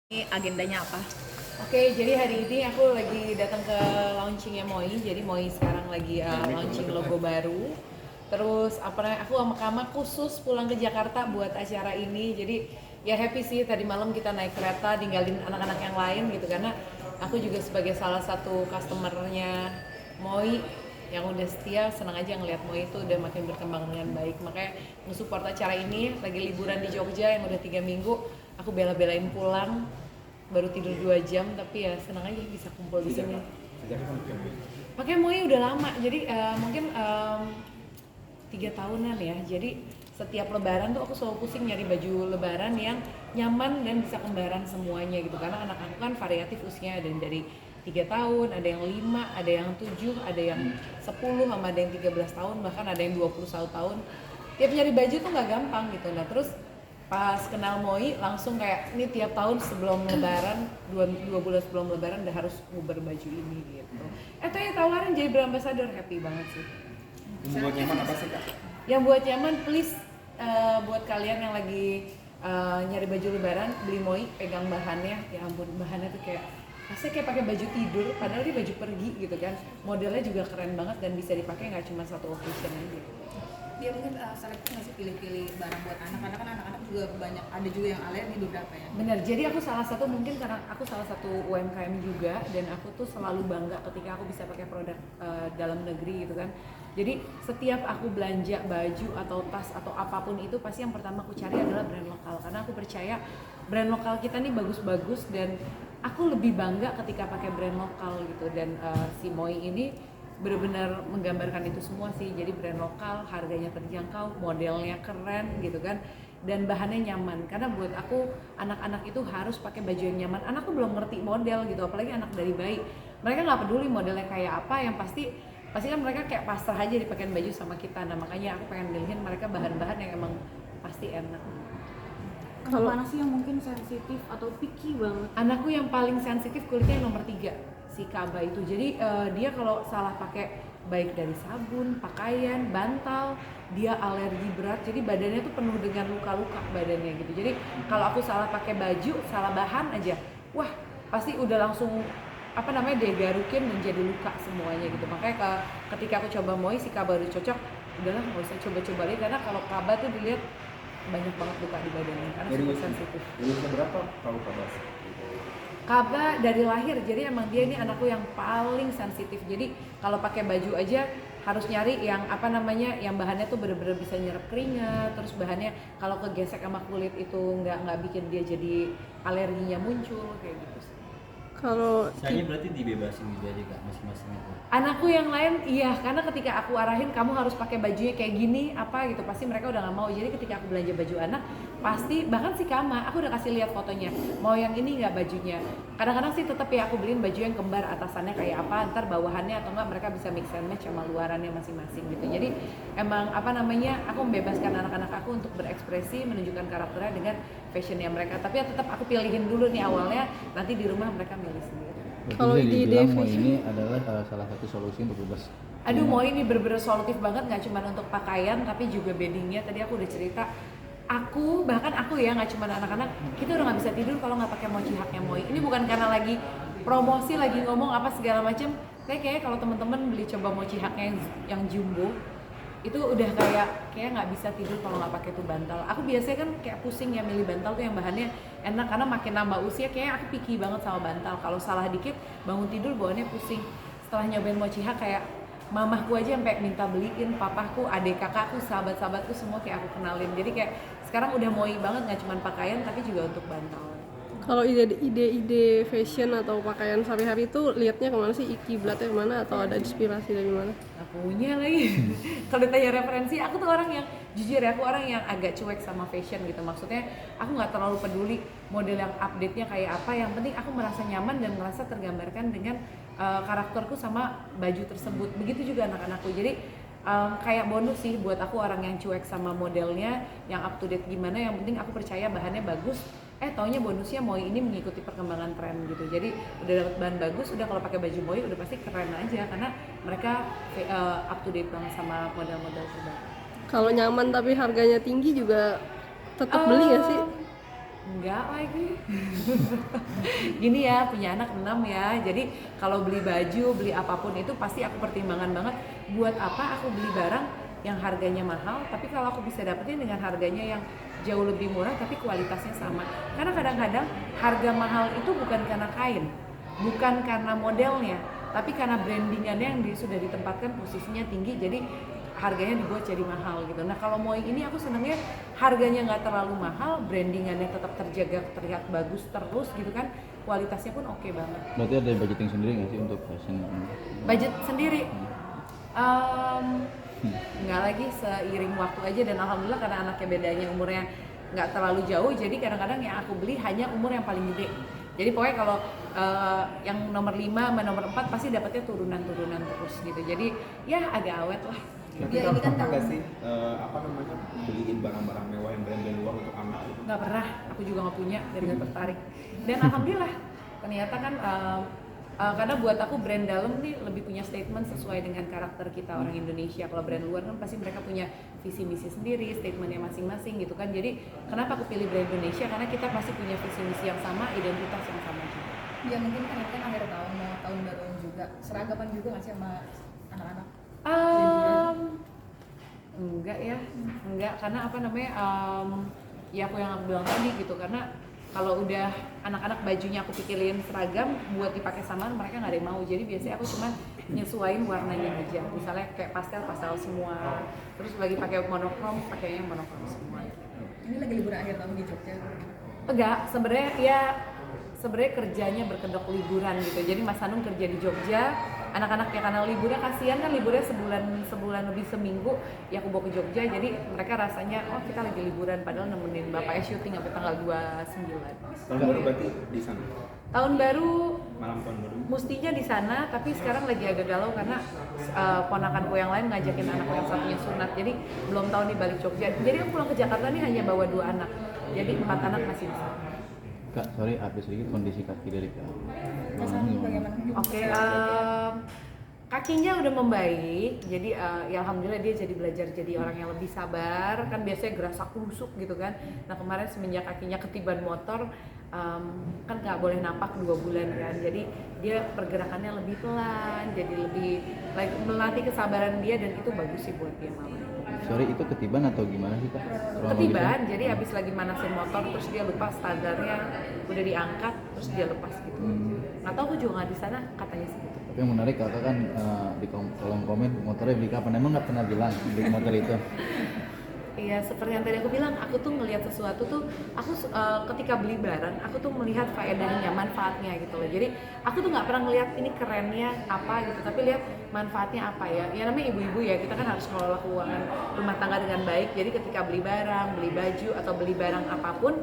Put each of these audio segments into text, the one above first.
Ini agendanya apa? Oke, jadi hari ini aku lagi datang ke launchingnya Moi. Jadi Moi sekarang lagi launching logo baru. Terus aku sama Kama khusus pulang ke Jakarta buat acara ini. Jadi ya happy sih, tadi malam kita naik kereta ninggalin anak-anak yang lain gitu, karena aku juga sebagai salah satu customernya Moi yang udah setia, senang aja ngelihat Moi itu udah makin berkembang dengan baik. Makanya nge-support acara ini, lagi liburan di Jogja yang udah 3 minggu, aku bela-belain pulang, baru tidur 2 jam, tapi ya senang aja bisa kumpul di sini. Pakai Moi udah lama, jadi mungkin 3 tahunan ya. Jadi setiap lebaran tuh aku selalu pusing nyari baju lebaran yang nyaman dan bisa kembaran semuanya gitu, karena anak aku kan variatif usianya, ada yang dari 3 tahun, ada yang 5, ada yang 7, ada yang 10, sama ada yang 13 tahun, bahkan ada yang 21 tahun. Tiap nyari baju tuh nggak gampang gitu. Nah terus pas kenal Moi langsung kayak ini tiap tahun sebelum lebaran, dua bulan sebelum lebaran udah harus ngubar baju ini gitu. Tuh yang tawarin jadi brand ambassador, happy banget sih. Yang buat nyaman apa sih, Kak? Yang buat nyaman, please, buat kalian yang lagi nyari baju lebaran, beli Moi, pegang bahannya. Ya ampun, bahannya tuh kayak rasanya kayak pakai baju tidur, padahal dia baju pergi gitu kan. Modelnya juga keren banget dan bisa dipakai nggak cuma satu occasion aja. Dia mungkin selektif nggak sih pilih-pilih barang buat anak, karena kan anak-anak juga banyak, ada juga yang alergi beberapa ya. Bener, jadi aku salah satu, mungkin karena aku salah satu UMKM juga, dan aku tuh selalu bangga ketika aku bisa pakai produk dalam negeri gitu kan. Jadi setiap aku belanja baju atau tas atau apapun itu, pasti yang pertama aku cari adalah brand lokal, karena aku percaya brand lokal kita nih bagus-bagus, dan aku lebih bangga ketika pakai brand lokal gitu. Dan si Moi ini benar-benar menggambarkan itu semua sih. Jadi brand lokal, harganya terjangkau, modelnya keren gitu kan, dan bahannya nyaman. Karena buat aku anak-anak itu harus pakai baju yang nyaman. Anakku belum ngerti model gitu, apalagi anak dari bayi. Mereka nggak peduli modelnya kayak apa, yang pasti kan mereka kayak pasrah aja dipakein baju sama kita. Nah makanya aku pengen milihin mereka bahan-bahan yang emang pasti enak. Kalau mana sih yang mungkin sensitif atau picky banget? Anakku yang paling sensitif kulitnya yang nomor 3, si Kaba itu. Jadi dia kalau salah pakai, baik dari sabun, pakaian, bantal, dia alergi berat. Jadi badannya tuh penuh dengan luka-luka badannya gitu. Jadi kalau aku salah pakai baju, salah bahan aja, wah pasti udah langsung dia garukin dan jadi luka semuanya gitu. Makanya ketika aku coba Moi, si Kaba udah cocok, udahlah nggak usah coba-coba lagi, karena kalau Kaba tuh dilihat banyak banget luka di badannya karena super sensitif. Dari usia berapa tahu kabar? Kaba dari lahir, jadi emang dia ini anakku yang paling sensitif. Jadi kalau pakai baju aja harus nyari yang yang bahannya tuh bener-bener bisa nyerap keringat, terus bahannya kalau kegesek sama kulit itu nggak bikin dia jadi alerginya muncul kayak gitu sih. Kalau Misalnya berarti dibebasin gitu aja Kak, masing-masing itu. Anakku yang lain iya, karena ketika aku arahin kamu harus pakai bajunya kayak gini apa gitu, pasti mereka udah nggak mau. Jadi ketika aku belanja baju anak, pasti bahkan si Kama aku udah kasih lihat fotonya, mau yang ini nggak bajunya. Kadang-kadang sih tetap ya aku beliin baju yang kembar, atasannya kayak apa, ntar bawahannya atau enggak mereka bisa mix and match sama luarannya masing-masing gitu. Jadi emang aku membebaskan anak-anak aku untuk berekspresi, menunjukkan karakternya dengan fashionnya mereka. Tapi ya tetap aku pilihin dulu nih awalnya, nanti di rumah mereka milih sendiri. Kalau bisa ide dibilang Moi fashion ini adalah salah satu solusi untuk bebas. Aduh, Moi ini bener-bener solutif banget, nggak cuma untuk pakaian tapi juga beddingnya. Tadi aku udah cerita, bahkan aku ya, nggak cuma anak-anak, kita udah nggak bisa tidur kalau nggak pakai mochi haknya Moi. Ini bukan karena lagi promosi, lagi ngomong apa segala macem. Kayaknya kalau temen-temen beli coba mochi haknya yang jumbo, itu udah kayak nggak bisa tidur kalau nggak pakai tuh bantal. Aku biasanya kan kayak pusing ya milih bantal tuh yang bahannya enak, karena makin nambah usia kayak aku picky banget sama bantal. Kalau salah dikit bangun tidur bawaannya pusing. Setelah nyobain mochi hak, kayak mamahku aja sampai minta beliin, papaku, adik kakakku, sahabat-sahabatku semua kayak aku kenalin. Jadi kayak sekarang udah Moi banget, nggak cuma pakaian tapi juga untuk bantal. kalau ide-ide fashion atau pakaian sehari-hari itu liatnya kemana sih? Kiblatnya kemana atau ada inspirasi dari mana? Gak punya lagi. Kalau ditanya referensi, aku tuh orang yang jujur ya, aku orang yang agak cuek sama fashion gitu. Maksudnya aku nggak terlalu peduli model yang update-nya kayak apa. Yang penting aku merasa nyaman dan merasa tergambarkan dengan karakterku sama baju tersebut. Begitu juga anak-anakku. Jadi kayak bonus sih buat aku, orang yang cuek sama modelnya, yang up to date gimana. Yang penting aku percaya bahannya bagus. Taunya bonusnya Moi ini mengikuti perkembangan tren gitu. Jadi udah dapat bahan bagus, udah kalau pakai baju Moi udah pasti keren aja, karena mereka up to date banget sama model-model terbaru. Kalau nyaman tapi harganya tinggi juga tetap beli nggak sih? Enggak lagi. Gini ya, punya anak 6 ya. Jadi kalau beli baju, beli apapun itu pasti aku pertimbangan banget buat apa aku beli barang yang harganya mahal, tapi kalau aku bisa dapetin dengan harganya yang jauh lebih murah tapi kualitasnya sama. Karena kadang-kadang harga mahal itu bukan karena kain, bukan karena modelnya, tapi karena brandingannya yang sudah ditempatkan posisinya tinggi, jadi harganya dibuat jadi mahal gitu. Nah kalau Moing ini aku senangnya harganya nggak terlalu mahal, brandingannya tetap terjaga, terlihat bagus terus gitu kan, kualitasnya pun oke banget. Berarti ada budgeting sendiri nggak sih untuk fashion? Budget sendiri? Nggak lagi, seiring waktu aja, dan alhamdulillah karena anaknya bedanya umurnya nggak terlalu jauh, jadi kadang-kadang yang aku beli hanya umur yang paling gede. Jadi pokoknya kalau yang nomor 5 sama nomor 4 pasti dapetnya turunan-turunan terus gitu. Jadi ya agak awet lah. Tapi Ya, ini kan pernah nggak tahun- sih beliin barang-barang mewah yang brand-brand luar untuk anak gitu? Nggak pernah, aku juga nggak punya dan nggak tertarik. Dan alhamdulillah ternyata kan karena buat aku brand dalam nih lebih punya statement sesuai dengan karakter kita orang Indonesia. Kalau brand luar kan pasti mereka punya visi misi sendiri, statementnya masing-masing gitu kan. Jadi kenapa aku pilih brand Indonesia, karena kita pasti punya visi misi yang sama, identitas yang sama juga. Ya mungkin kan ini kan akhir tahun, mau tahun baruan juga, seragapan juga nggak sih sama anak-anak? Enggak ya, enggak, karena apa namanya, ya aku yang bilang tadi gitu, karena kalau udah anak-anak bajunya aku pikirin seragam buat dipakai samaan, mereka nggak ada yang mau. Jadi biasanya aku cuma nyesuaiin warnanya aja, misalnya kayak pastel semua, terus lagi pakai monokrom, pakainya yang monokrom semua. Ini lagi liburan akhir tahun di Jogja. Enggak, sebenarnya kerjanya berkedok liburan gitu. Jadi Mas Hanung kerja di Jogja, anak-anaknya karena liburnya kasihan kan, liburnya sebulan lebih seminggu, ya aku bawa ke Jogja. Jadi mereka rasanya oh kita lagi liburan, padahal nemenin bapaknya syuting sampai tanggal 29. Tahun baru berarti di sana? Tahun baru Malam tahun baru? mestinya di sana, tapi sekarang lagi agak galau karena ponakanku yang lain ngajakin anakku yang satunya sunat, jadi belum tahu nih balik Jogja. Jadi aku pulang ke Jakarta nih hanya bawa 2 anak, jadi 4 anak masih di sana. Kak, sorry, update sedikit kondisi kaki dari Kak. Mas Hanung bagaimana? Oke, kakinya udah membaik, jadi ya alhamdulillah dia jadi belajar jadi orang yang lebih sabar. Kan biasanya gerasak kusuk gitu kan. Nah kemarin semenjak kakinya ketiban motor, kan nggak boleh napak 2 bulan kan. Jadi dia pergerakannya lebih pelan, jadi lebih melatih kesabaran dia, dan itu bagus sih buat dia mama. Sorry, itu ketiban atau gimana sih Kak? Ketiban, jadi habis lagi manasin motor terus dia lupa standarnya udah diangkat terus dia lepas gitu. Nggak tahu, aku juga nggak di sana, katanya sih gitu. Tapi yang menarik Kakak kan di kolom komen motornya beli kapan? Emang nggak pernah bilang beli motor itu? Iya, seperti yang tadi aku bilang, aku tuh ngelihat sesuatu tuh, aku ketika beli barang, aku tuh melihat faedahnya, manfaatnya gitu loh. Jadi aku tuh nggak pernah ngelihat ini kerennya apa gitu, tapi lihat manfaatnya apa ya. Ya namanya ibu-ibu ya, kita kan harus mengelola keuangan rumah tangga dengan baik. Jadi ketika beli barang, beli baju atau beli barang apapun,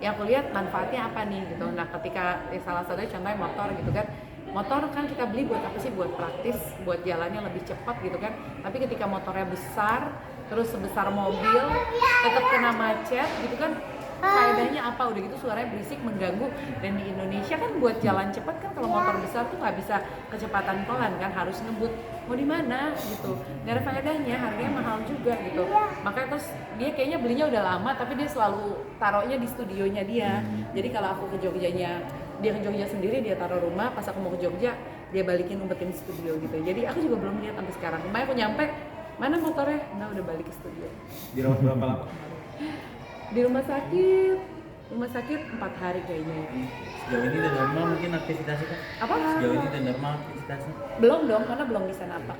yang aku lihat manfaatnya apa nih gitu. Nah ketika salah satunya contohnya motor gitu kan. Motor kan kita beli buat apa sih? Buat praktis, buat jalannya lebih cepat gitu kan. Tapi ketika motornya besar, terus sebesar mobil, tetap kena macet gitu kan, faedahnya apa? Udah gitu suaranya berisik, mengganggu. Dan di Indonesia kan buat jalan cepat kan, kalau motor besar tuh nggak bisa kecepatan pelan kan, harus ngebut mau di mana gitu. Nggak ada faedahnya, harganya mahal juga gitu. Makanya terus dia kayaknya belinya udah lama, tapi dia selalu taruhnya di studionya dia. Jadi kalau aku ke Jogjanya, dia ke Jogja sendiri, dia taruh rumah, pas aku mau ke Jogja dia balikin umpetin di studio gitu. Jadi aku juga belum lihat sampai sekarang. Kemarin aku nyampe, mana motornya? Nah udah balik ke studio. Dirawat berapa lama? Di rumah sakit 4 hari kayaknya ya. Sejauh ini udah normal mungkin aktivitasnya Kak? Apa? Sejauh ini udah normal aktivitasnya? Belum dong, karena belum bisa napak.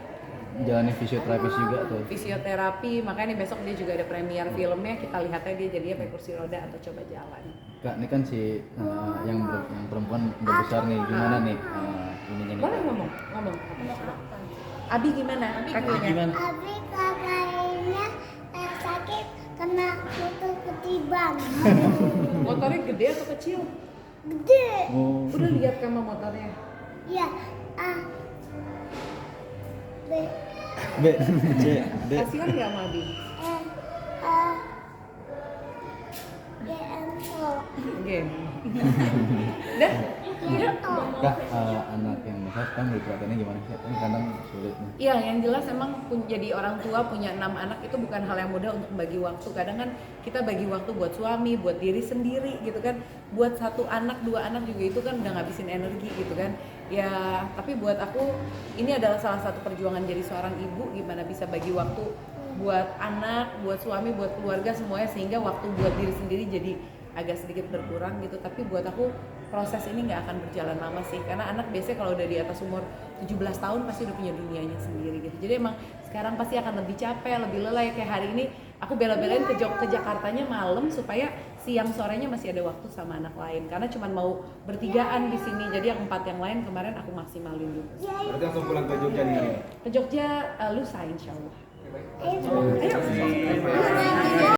Jalannya fisioterapis juga tuh. Fisioterapi, makanya nih besok dia juga ada premier filmnya, kita lihatnya dia jadinya pakai kursi roda atau coba jalan. Kak, ini kan si yang perempuan udah besar nih, gimana nih ininya nih? Boleh ngomong. Abi gimana? Kakinya? Gimana? Abi kakaknya sakit kena motor ketiban. Motornya gede atau kecil? Gede. Oh, Udah lihat sama motornya? Ya, B, B, C, D. Kasihan nggak sama Abi? M, D, M, foto. Oke. Udah? Yuk. Kak, anak yang besar kan diperatinnya gimana sih? Kan kadang sulit nih. Iya, yang jelas emang jadi orang tua punya 6 anak itu bukan hal yang mudah untuk bagi waktu. Kadang kan kita bagi waktu buat suami, buat diri sendiri gitu kan. Buat 1 anak, 2 anak juga itu kan udah ngabisin energi gitu kan. Ya, tapi buat aku ini adalah salah satu perjuangan jadi seorang ibu, gimana bisa bagi waktu buat anak, buat suami, buat keluarga semuanya, sehingga waktu buat diri sendiri jadi agak sedikit berkurang gitu. Tapi buat aku proses ini nggak akan berjalan lama sih, karena anak biasanya kalau udah di atas umur 17 tahun pasti udah punya dunianya sendiri gitu. Jadi emang sekarang pasti akan lebih capek, lebih lelah. Ya kayak hari ini aku bela-belain ke Jakartanya malam supaya siang sorenya masih ada waktu sama anak lain, karena cuma mau bertigaan di sini. Jadi yang 4 yang lain kemarin aku maksimalin dulu. Berarti langsung pulang ke Jogja nih hari ini. Ke Jogja lusa insya Allah. Ayo. Ayo.